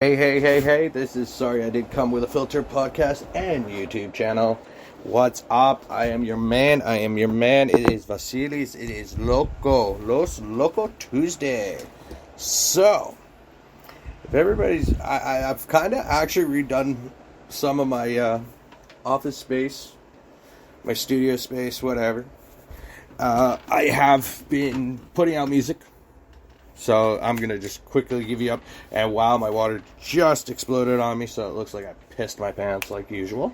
Hey, this is Sorry I Did Come With a Filter podcast and YouTube channel. What's up? I am your man. It is Vasilis. It is Loco Tuesday. So, if I've kind of actually redone some of my office space, my studio space, whatever. I have been putting out music. So I'm going to just quickly give you up. And wow, my water just exploded on me. So it looks like I pissed my pants like usual.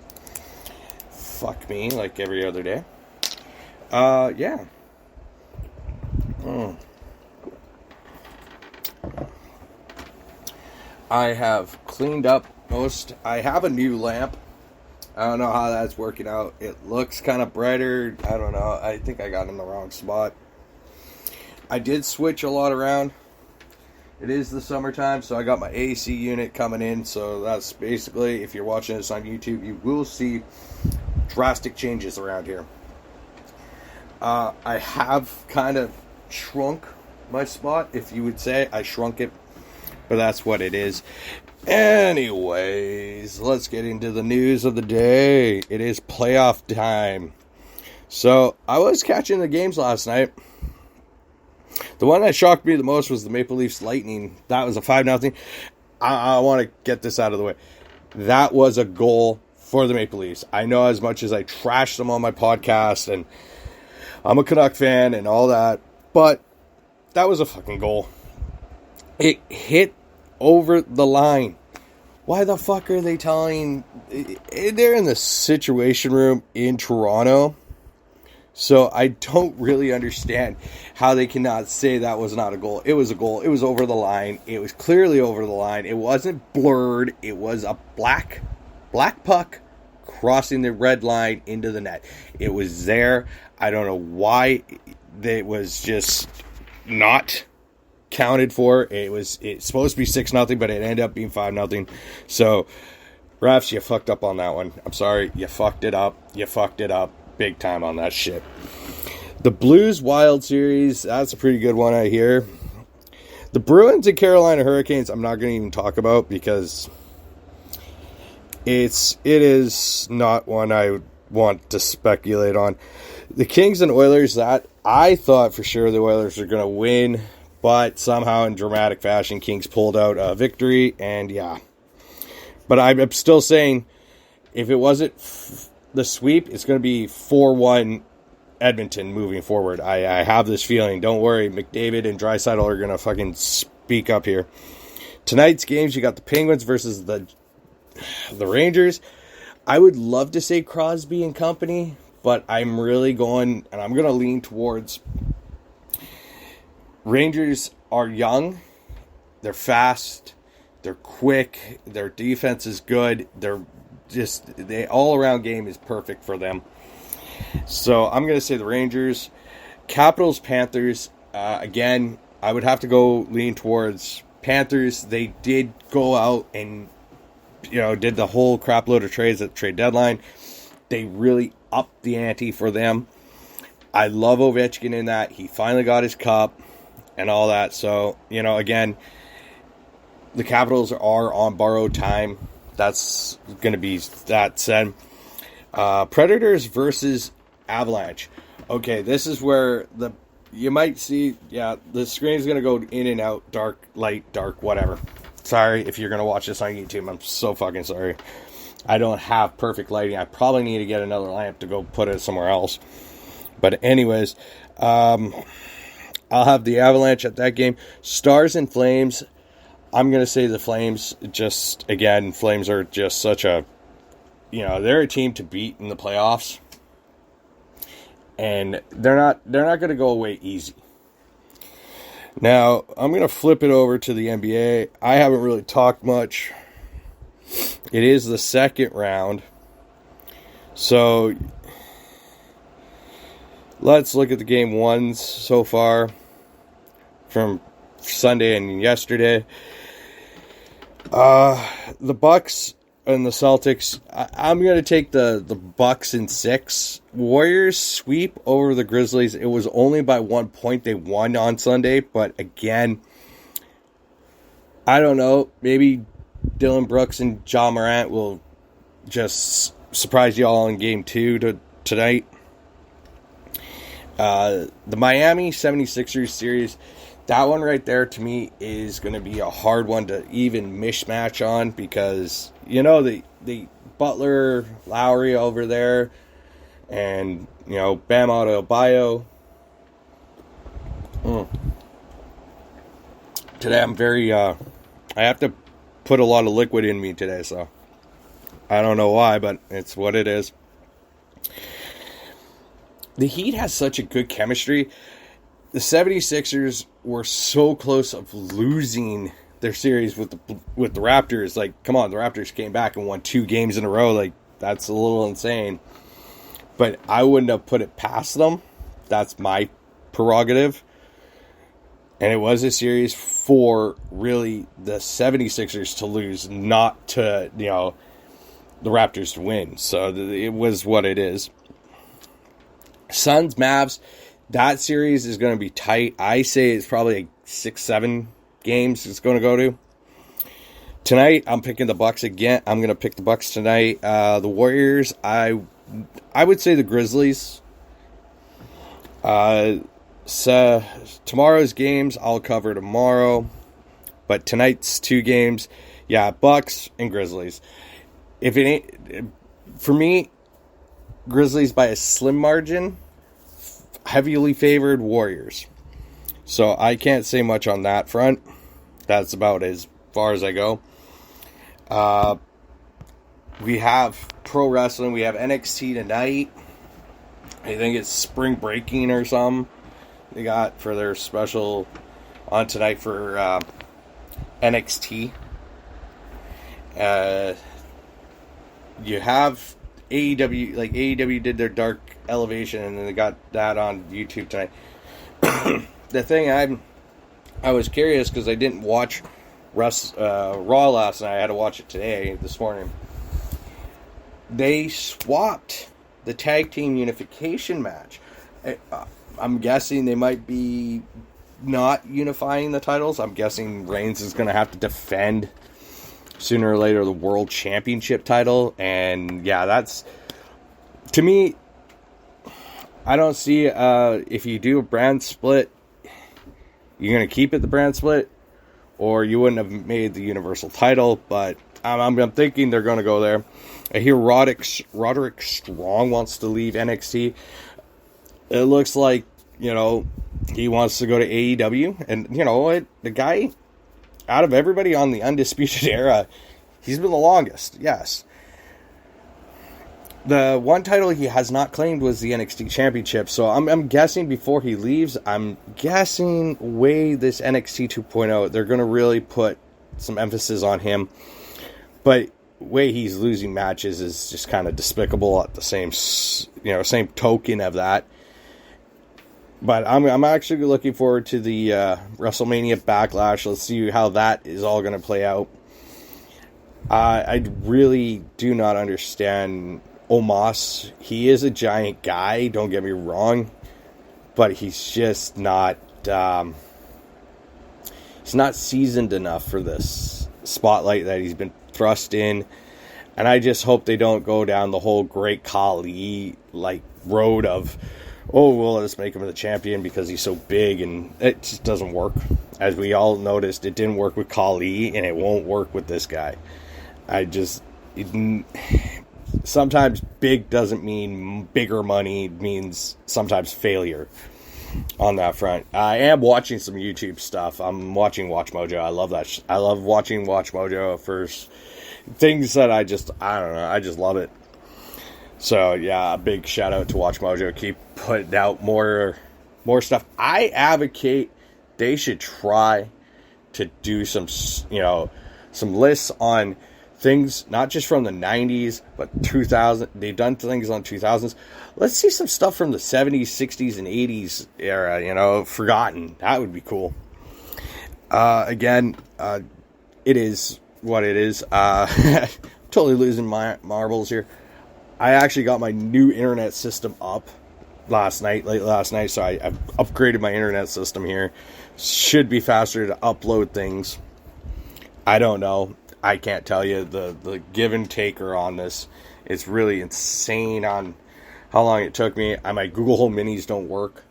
Fuck me, like every other day. Yeah. I have cleaned up most. I have a new lamp. I don't know how that's working out. It looks kind of brighter. I don't know. I think I got in the wrong spot. I did switch a lot around. It is the summertime, so I got my AC unit coming in. So that's basically, if you're watching this on YouTube, you will see drastic changes around here. I have kind of shrunk my spot, if you would say. I shrunk it, but that's what it is. Anyways, let's get into the news of the day. It is playoff time. So I was catching the games last night. The one that shocked me the most was the Maple Leafs Lightning. That was a 5-0. I want to get this out of the way. That was a goal for the Maple Leafs. I know, as much as I trashed them on my podcast, and I'm a Canuck fan and all that, but that was a fucking goal. It hit over the line. Why the fuck are they telling... They're in the Situation Room in Toronto. So I don't really understand how they cannot say that was not a goal. It was a goal. It was over the line. It was clearly over the line. It wasn't blurred. It was a black puck crossing the red line into the net. It was there. I don't know why it was just not counted for. It's supposed to be 6-0, but it ended up being 5-0. So, refs, you fucked up on that one. I'm sorry. You fucked it up. Big time on that shit. The Blues Wild Series, that's a pretty good one, I hear. The Bruins and Carolina Hurricanes, I'm not going to even talk about, because it is not one I want to speculate on. The Kings and Oilers, that I thought for sure the Oilers are going to win, but somehow in dramatic fashion, Kings pulled out a victory, and yeah. But I'm still saying, if it wasn't the sweep, it's going to be 4-1 Edmonton moving forward. I have this feeling. Don't worry, McDavid and Draisaitl are going to fucking speak up here. Tonight's games, you got the Penguins versus the Rangers. I would love to say Crosby and company, but I'm really going, and I'm going to lean towards Rangers are young, they're fast, they're quick, their defense is good, the all-around game is perfect for them. So I'm going to say the Rangers. Capitals, Panthers. Again, I would have to go lean towards Panthers. They did go out and, did the whole crap load of trades at the trade deadline. They really upped the ante for them. I love Ovechkin in that. He finally got his cup and all that. So, again, the Capitals are on borrowed time. That's going to be that said. Predators versus Avalanche. Okay, this is where you might see, the screen's going to go in and out, dark, light, dark, whatever. Sorry if you're going to watch this on YouTube. I'm so fucking sorry. I don't have perfect lighting. I probably need to get another lamp to go put it somewhere else. But anyways, I'll have the Avalanche at that game. Stars and Flames. I'm going to say the Flames. Flames are just such a, they're a team to beat in the playoffs. And they're not going to go away easy. Now, I'm going to flip it over to the NBA. I haven't really talked much. It is the second round. So, let's look at the game ones so far from Sunday and yesterday. The Bucks and the Celtics. I'm going to take the Bucks in 6. Warriors sweep over the Grizzlies. It was only by 1 point they won on Sunday, but again, I don't know. Maybe Dylan Brooks and John Morant will just surprise you all in game 2 tonight. The Miami 76ers series, that one right there to me is going to be a hard one to even mismatch on because, you know, the Butler, Lowry over there, and, you know, Bam Adebayo. Today I'm very, I have to put a lot of liquid in me today, so I don't know why, but it's what it is. The Heat has such a good chemistry. The 76ers were so close of losing their series with the Raptors. Like, come on, the Raptors came back and won 2 games in a row. Like, that's a little insane. But I wouldn't have put it past them. That's my prerogative. And it was a series for really the 76ers to lose, not to, you know, the Raptors to win. So it was what it is. Suns, Mavs, that series is going to be tight. I say it's probably like 6-7 games it's going to go to. Tonight, I'm picking the Bucks again. I'm going to pick the Bucks tonight. The Warriors, I would say the Grizzlies. So tomorrow's games, I'll cover tomorrow. But tonight's 2 games, yeah, Bucks and Grizzlies. If it ain't, for me, Grizzlies by a slim margin, heavily favored Warriors. So I can't say much on that front. That's about as far as I go. We have pro wrestling. We have NXT tonight. I think it's spring breaking or something. They got for their special on tonight for NXT. You have AEW, like AEW did their Dark Elevation, and then they got that on YouTube tonight. The thing I was curious because I didn't watch Raw last night. I had to watch it this morning. They swapped the tag team unification match. I'm guessing they might be not unifying the titles. I'm guessing Reigns is going to have to defend sooner or later the World Championship title. And yeah, that's, to me, I don't see if you do a brand split, you're going to keep it the brand split, or you wouldn't have made the Universal title. But I'm thinking they're going to go there. I hear Roderick Strong wants to leave NXT. It looks like, you know, he wants to go to AEW. And, you know what? The guy, out of everybody on the Undisputed Era, he's been the longest, yes. The one title he has not claimed was the NXT Championship. So I'm guessing before he leaves, I'm guessing this NXT 2.0, they're going to really put some emphasis on him. But way he's losing matches is just kind of despicable at the same token of that. But I'm actually looking forward to the WrestleMania Backlash. Let's see how that is all going to play out. I really do not understand Omos. He is a giant guy, don't get me wrong, but he's just not he's not seasoned enough for this spotlight that he's been thrust in. And I just hope they don't go down the whole Great Khali road of, oh, well, let's make him the champion because he's so big, and it just doesn't work. As we all noticed, it didn't work with Khali, and it won't work with this guy. Sometimes big doesn't mean bigger money, it means sometimes failure on that front. I am watching some YouTube stuff. I'm watching Watch Mojo. I love that. I love watching Watch Mojo for things that I don't know. I just love it. So, yeah, a big shout out to Watch Mojo. Keep putting out more stuff. I advocate they should try to do some lists on things, not just from the 90s, but 2000. They've done things on 2000s. Let's see some stuff from the 70s, 60s, and 80s era, forgotten. That would be cool. Again, it is what it is. Totally losing my marbles here. I actually got my new internet system up late last night, so I've upgraded my internet system here. Should be faster to upload things. I don't know. I can't tell you the give and taker on this. It's really insane on how long it took me. My Google Home Minis don't work.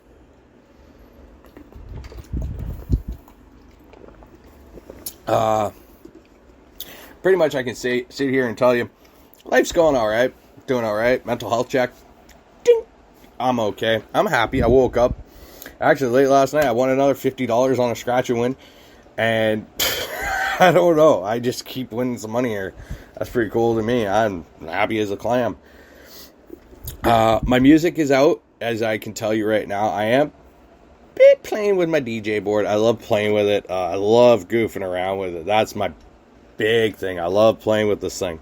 Pretty much I can sit here and tell you, life's going all right, doing all right. Mental health check, ding. I'm okay. I'm happy. I woke up. Actually, late last night, I won another $50 on a scratch and win, and I don't know. I just keep winning some money here. That's pretty cool to me. I'm happy as a clam. My music is out, as I can tell you right now. I am playing with my DJ board. I love playing with it. I love goofing around with it. That's my big thing. I love playing with this thing.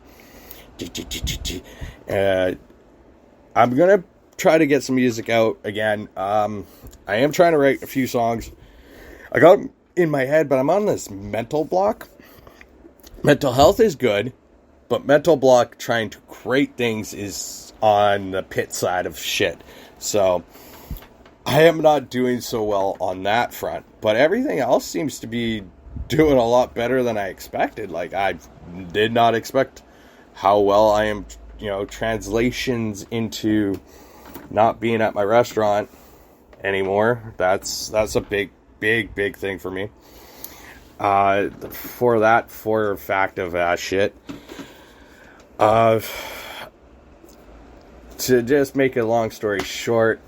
I'm gonna try to get some music out again. I am trying to write a few songs. I got them in my head, but I'm on this mental block. Mental health is good, but mental block trying to create things is on the pit side of shit. So I am not doing so well on that front, but everything else seems to be doing a lot better than I expected. Like, I did not expect how well I am, translations into not being at my restaurant anymore. That's a big thing for me. For a fact of shit. To just make a long story short,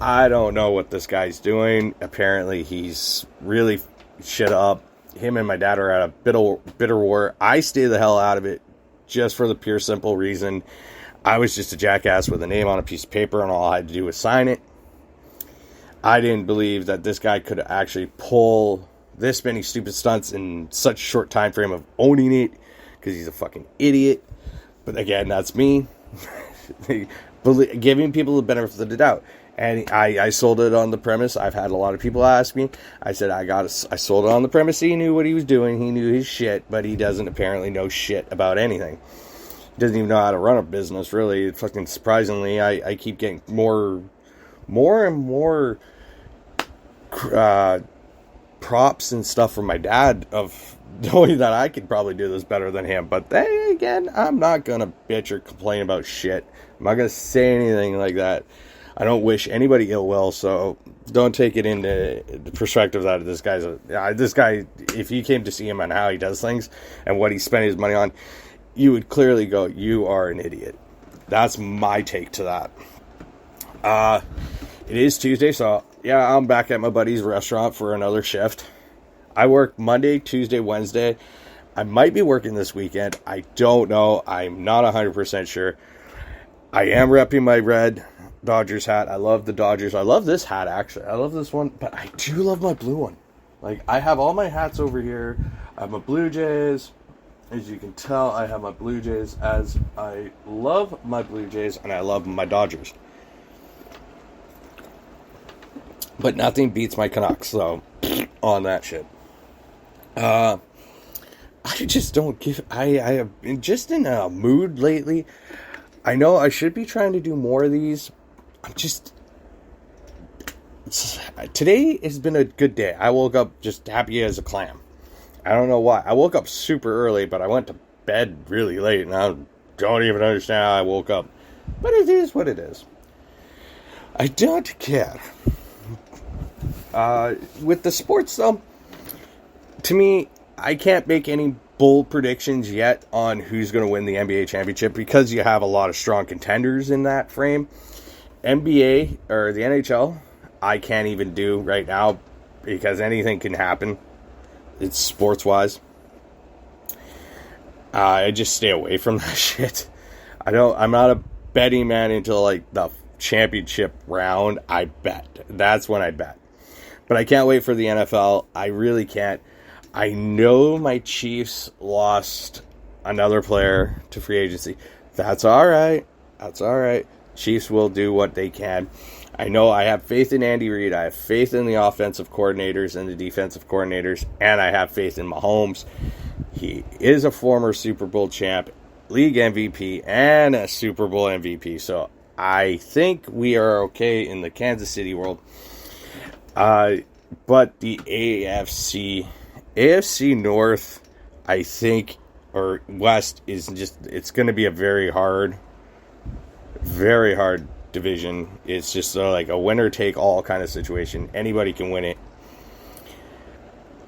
I don't know what this guy's doing. Apparently, he's really shit up. Him and my dad are at a bitter war. I stay the hell out of it just for the pure simple reason I was just a jackass with a name on a piece of paper, and all I had to do was sign it. I didn't believe that this guy could actually pull this many stupid stunts in such a short time frame of owning it, because he's a fucking idiot. But again, that's me. Giving people the benefit of the doubt. And I sold it on the premise. I've had a lot of people ask me. I said I sold it on the premise he knew what he was doing. He knew his shit, but he doesn't apparently know shit about anything. He doesn't even know how to run a business, really. Fucking surprisingly, I keep getting more and more props and stuff from my dad of knowing that I could probably do this better than him. But then again, I'm not going to bitch or complain about shit. I'm not going to say anything like that. I don't wish anybody ill will, so don't take it into the perspective that this guy, if you came to see him on how he does things and what he spent his money on, you would clearly go, you are an idiot. That's my take to that. It is Tuesday, so yeah, I'm back at my buddy's restaurant for another shift. I work Monday, Tuesday, Wednesday. I might be working this weekend. I don't know. I'm not 100% sure. I am repping my red Dodgers hat. I love the Dodgers. I love this hat, actually. I love this one, but I do love my blue one. Like, I have all my hats over here. I have my Blue Jays. As you can tell, I have my Blue Jays, as I love my Blue Jays and I love my Dodgers. But nothing beats my Canucks, so on that shit. I just don't give... I have been just in a mood lately. I know I should be trying to do more of these. I'm just... Today has been a good day. I woke up just happy as a clam. I don't know why. I woke up super early, but I went to bed really late, and I don't even understand how I woke up. But it is what it is. I don't care. With the sports, though, to me, I can't make any bold predictions yet on who's going to win the NBA championship because you have a lot of strong contenders in that frame. NBA, or the NHL, I can't even do right now because anything can happen. It's sports-wise. I just stay away from that shit. I'm not a betting man until, like, the championship round. I bet. That's when I bet. But I can't wait for the NFL. I really can't. I know my Chiefs lost another player to free agency. That's all right. That's all right. Chiefs will do what they can. I know I have faith in Andy Reid. I have faith in the offensive coordinators and the defensive coordinators. And I have faith in Mahomes. He is a former Super Bowl champ, league MVP, and a Super Bowl MVP. So I think we are okay in the Kansas City world. But the AFC North, I think, or West is just, it's going to be a very hard division. It's just like a winner take all kind of situation. Anybody can win it.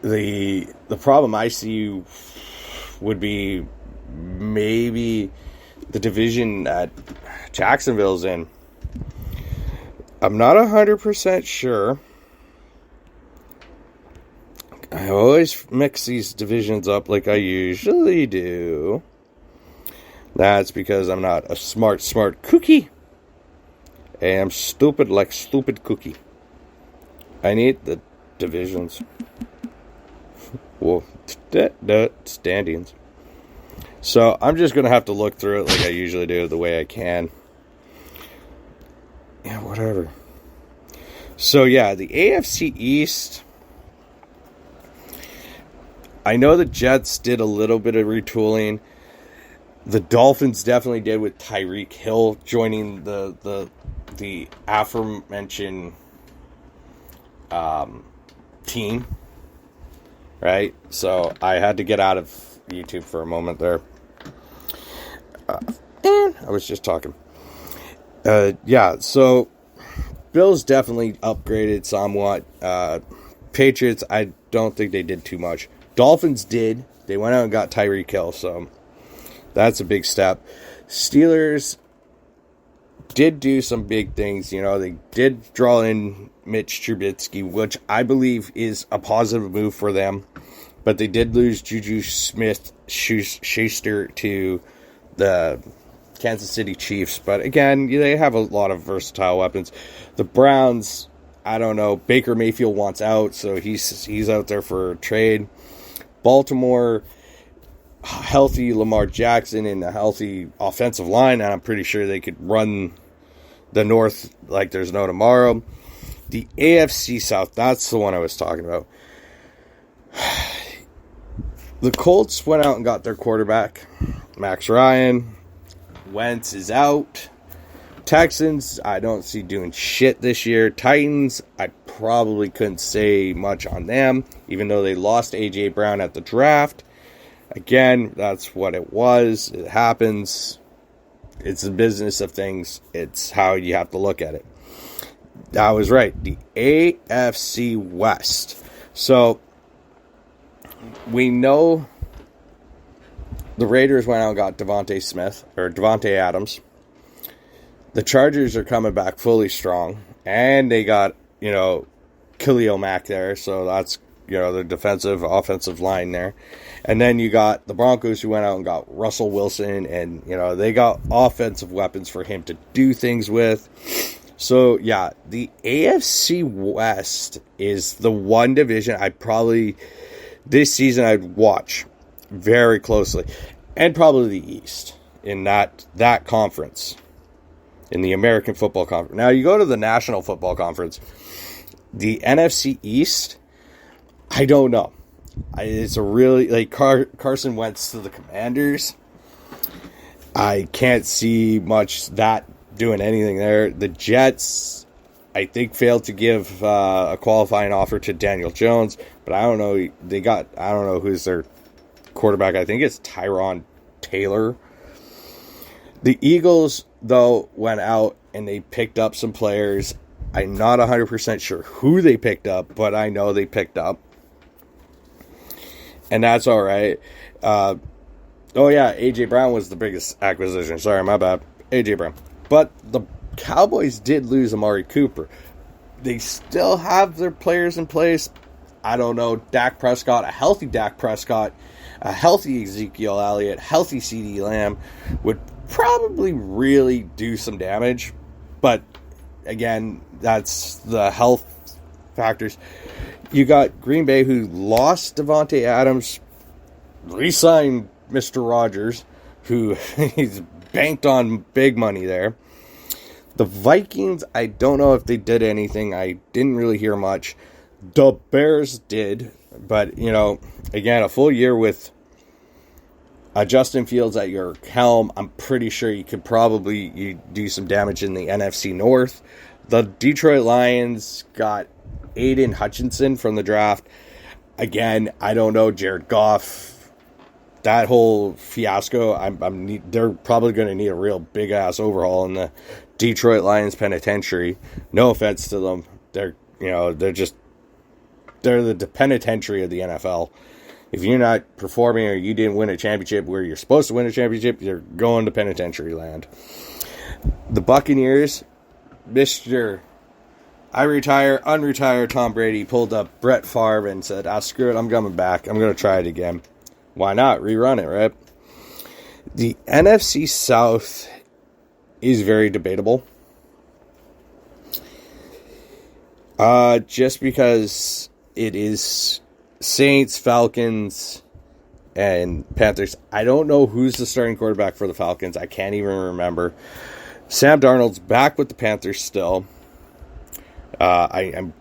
The problem I see would be maybe the division that Jacksonville's in. I'm not 100% sure. I always mix these divisions up like I usually do. That's because I'm not a smart cookie. And I'm stupid like stupid cookie. I need the divisions. Well, standings. So I'm just going to have to look through it like I usually do, the way I can. Yeah, whatever. So yeah, the AFC East. I know the Jets did a little bit of retooling. The Dolphins definitely did with Tyreek Hill joining the aforementioned team. Right? So I had to get out of YouTube for a moment there. I was just talking. Yeah, so Bills definitely upgraded somewhat. Patriots, I don't think they did too much. Dolphins did. They went out and got Tyreek Hill, so that's a big step. Steelers did do some big things. You know, they did draw in Mitch Trubisky, which I believe is a positive move for them. But they did lose Juju Smith-Schuster to the Kansas City Chiefs. But again, they have a lot of versatile weapons. The Browns, I don't know. Baker Mayfield wants out, so he's out there for a trade. Baltimore, healthy Lamar Jackson and a healthy offensive line, and I'm pretty sure they could run the North like there's no tomorrow. The AFC South, that's the one I was talking about. The Colts went out and got their quarterback, Max Ryan. Wentz is out. Texans, I don't see doing shit this year. Titans, I probably couldn't say much on them, even though they lost A.J. Brown at the draft. Again, that's what it was. It happens. It's the business of things. It's how you have to look at it. I was right. The AFC West. So, we know the Raiders went out and got Devontae Adams. The Chargers are coming back fully strong. And they got, Khalil Mack there. So that's, the defensive, offensive line there. And then you got the Broncos who went out and got Russell Wilson. And, they got offensive weapons for him to do things with. So, yeah, the AFC West is the one division this season I'd watch very closely. And probably the East in that conference. In the American Football Conference. Now, you go to the National Football Conference. The NFC East, I don't know. It's a really, Carson Wentz to the Commanders. I can't see much that doing anything there. The Jets, I think, failed to give a qualifying offer to Daniel Jones. But I don't know. I don't know who's their quarterback. I think it's Tyron Taylor. The Eagles, though, went out and they picked up some players. I'm not 100% sure who they picked up, but I know they picked up. And that's all right. A.J. Brown was the biggest acquisition. Sorry, my bad. A.J. Brown. But the Cowboys did lose Amari Cooper. They still have their players in place. I don't know. Dak Prescott, a healthy Dak Prescott, a healthy Ezekiel Elliott, healthy CeeDee Lamb would probably really do some damage. But, again, that's the health factors. You got Green Bay, who lost Devontae Adams, re-signed Mr. Rogers, who he's banked on big money there. The Vikings, I don't know if they did anything. I didn't really hear much. The Bears did. But, again, a full year with Justin Fields at your helm, I'm pretty sure you could probably do some damage in the NFC North. The Detroit Lions got Aiden Hutchinson from the draft. Again, I don't know. Jared Goff that whole fiasco, they're probably going to need a real big ass overhaul in the Detroit Lions penitentiary. No offense to them, they're the penitentiary of the NFL. If you're not performing or you didn't win a championship where you're supposed to win a championship, you're going to penitentiary land. The Buccaneers, Mr. Unretire Tom Brady pulled up Brett Favre and said, screw it, I'm coming back. I'm going to try it again. Why not? Rerun it, right? The NFC South is very debatable. Just because it is Saints, Falcons, and Panthers. I don't know who's the starting quarterback for the Falcons. I can't even remember. Sam Darnold's back with the Panthers still. I'm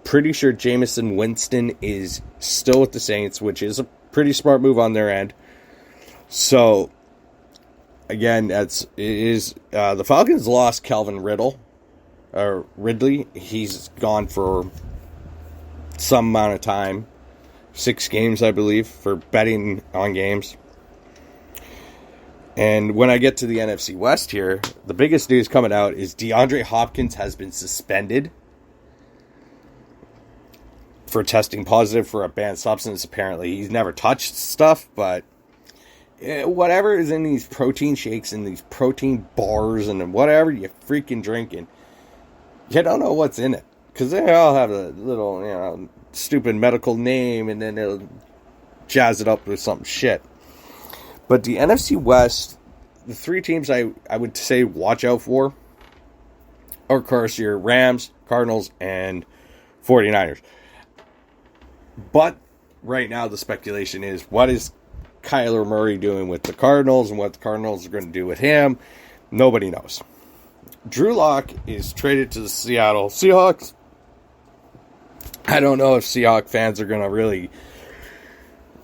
pretty sure Jameis Winston is still with the Saints, which is a pretty smart move on their end. So, again, the Falcons lost Calvin Ridley. He's gone for some amount of time, 6 games, I believe, for betting on games. And when I get to the NFC West here, the biggest news coming out is DeAndre Hopkins has been suspended for testing positive for a banned substance, apparently. He's never touched stuff, but whatever is in these protein shakes and these protein bars and whatever you're freaking drinking, you don't know what's in it. Because they all have a little, stupid medical name, and then they'll jazz it up with some shit. But the NFC West, the 3 teams I would say watch out for are, of course, your Rams, Cardinals, and 49ers. But right now the speculation is, what is Kyler Murray doing with the Cardinals and what the Cardinals are going to do with him? Nobody knows. Drew Lock is traded to the Seattle Seahawks. I don't know if Seahawks fans are going to really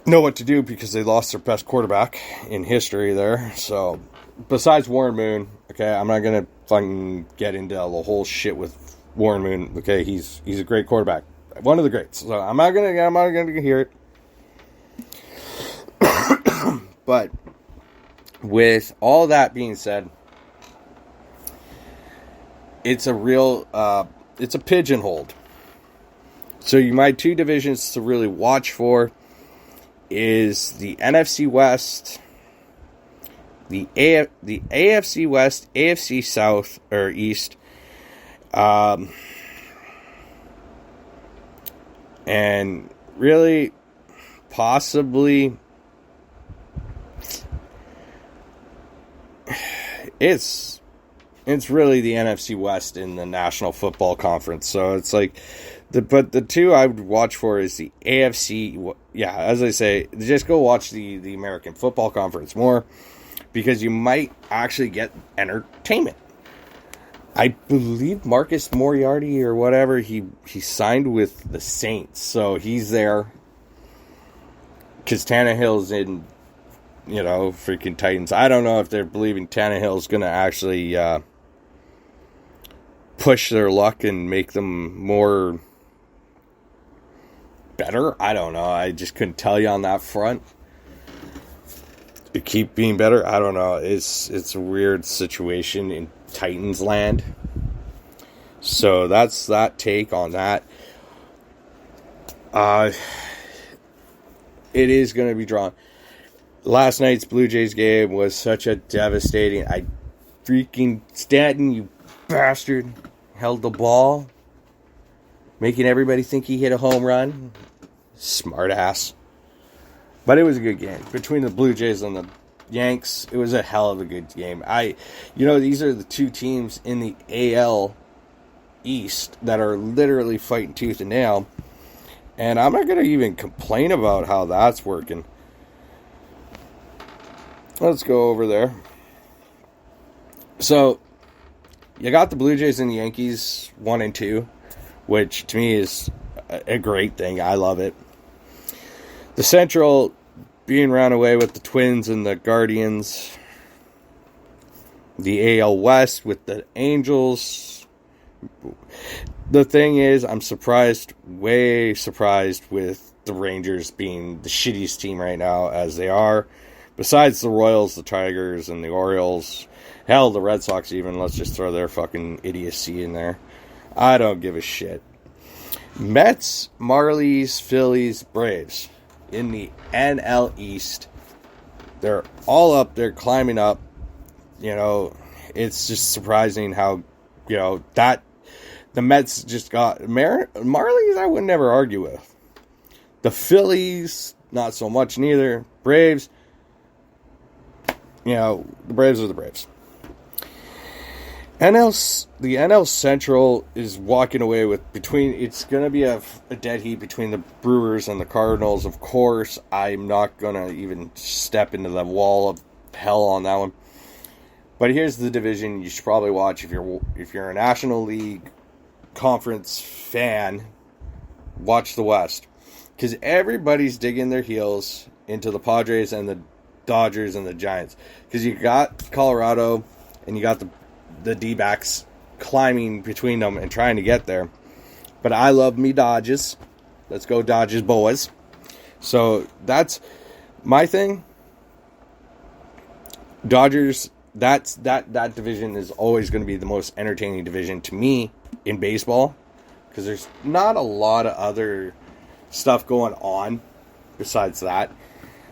know what to do because they lost their best quarterback in history there. So, besides Warren Moon, okay, I'm not going to fucking get into the whole shit with Warren Moon. Okay, he's a great quarterback. One of the greats. So I'm not gonna hear it. But with all that being said, it's a pigeonholed. So my 2 divisions to really watch for is the NFC West, the AFC West, AFC South or East, and really, possibly, it's really the NFC West in the National Football Conference. So it's like, but the 2 I would watch for is the AFC. Yeah, as I say, just go watch the American Football Conference more, because you might actually get entertainment. I believe Marcus Moriarty or whatever, he signed with the Saints, so he's there. Because Tannehill's in, freaking Titans. I don't know if they're believing Tannehill's going to actually push their luck and make them more better. I don't know. I just couldn't tell you on that front. To keep being better, I don't know. It's a weird situation in Titans land. So that's that take on that. It is going to be drawn. Last night's Blue Jays game was such a devastating. Stanton, you bastard, held the ball, making everybody think he hit a home run. Smart ass. But it was a good game. Between the Blue Jays and the Yanks, it was a hell of a good game. These are the 2 teams in the AL East that are literally fighting tooth and nail. And I'm not going to even complain about how that's working. Let's go over there. So, you got the Blue Jays and the Yankees 1 and 2, which to me is a great thing. I love it. The Central being ran away with the Twins and the Guardians. The AL West with the Angels. The thing is, I'm way surprised with the Rangers being the shittiest team right now as they are. Besides the Royals, the Tigers, and the Orioles. Hell, the Red Sox even. Let's just throw their fucking idiocy in there. I don't give a shit. Mets, Marlies, Phillies, Braves in the NL East. They're all up there, climbing up. You know, it's just surprising how, you know, that the Mets just got... Marlies, I would never argue with. The Phillies, not so much neither. Braves, you know, the Braves are the Braves. The NL Central is walking away with it's going to be a dead heat between the Brewers and the Cardinals. Of course, I'm not going to even step into the wall of hell on that one. But here's the division you should probably watch if you're a National League Conference fan. Watch the West, because everybody's digging their heels into the Padres and the Dodgers and the Giants. Because you got Colorado and you got the D-backs climbing between them and trying to get there. But I love me Dodgers. Let's go Dodgers, boys. So that's my thing. Dodgers, that division is always going to be the most entertaining division to me in baseball, because there's not a lot of other stuff going on besides that.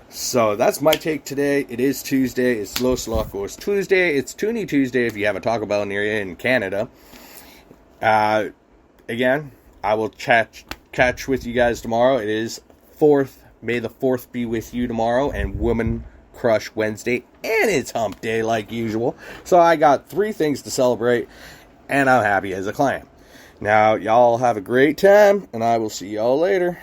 So that's my take today. It is Tuesday. It's Los Locos Tuesday. It's Toonie Tuesday if you have a Taco Bell near you in Canada. Again, I will catch with you guys tomorrow. It is 4th. May the 4th be with you tomorrow. And Woman Crush Wednesday. And it's Hump Day like usual. So I got 3 things to celebrate. And I'm happy as a clam. Now, y'all have a great time. And I will see y'all later.